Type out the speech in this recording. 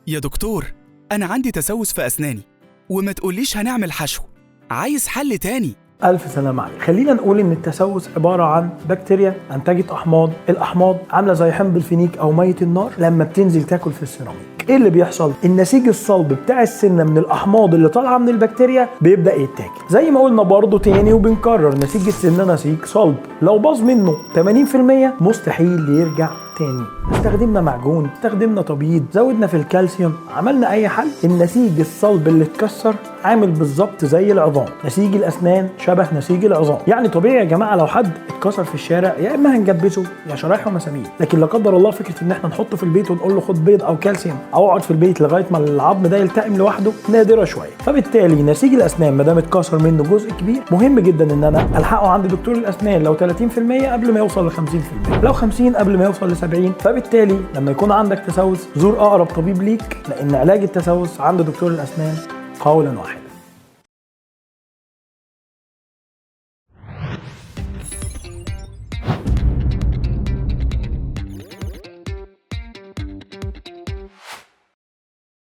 يا دكتور، أنا عندي تسوس في أسناني وما تقوليش هنعمل حشو، عايز حل تاني. ألف سلامة عليك. خلينا نقول إن التسوس عبارة عن بكتيريا أنتجت أحماض، الأحماض عاملة زي حمض الفينيك أو مية النار لما بتنزل تاكل في السيراميك. إيه اللي بيحصل؟ النسيج الصلب بتاع السنة من الأحماض اللي طالعة من البكتيريا بيبدأ يتاكل. زي ما قلنا برضو تاني وبنكرر، نسيج السنة نسيج صلب، لو باظ منه 80% مستحيل يرجع تاني. استخدمنا معجون، استخدمنا تبييض، زودنا في الكالسيوم، عملنا اي حل، النسيج الصلب اللي اتكسر عامل بالظبط زي العظام. نسيج الاسنان شبه نسيج العظام. يعني طبيعي يا جماعه لو حد اتكسر في الشارع يا اما هنجبسه يا شرايح ومسامير، لكن لا قدر الله فكره ان احنا نحطه في البيت ونقول له خد بيض او كالسيوم او اقعد في البيت لغايه ما العظم ده يلتئم لوحده نادره شويه. فبالتالي نسيج الاسنان ما دام اتكسر منه جزء كبير مهم جدا ان انا الحقه عند دكتور الاسنان، لو 30% قبل ما يوصل ل 50%، لو 50 قبل ما يوصل ل 70. فبالتالي لما يكون عندك تسوس زور اقرب طبيب ليك، لان علاج التسوس عند دكتور الاسنان قولا واحدا.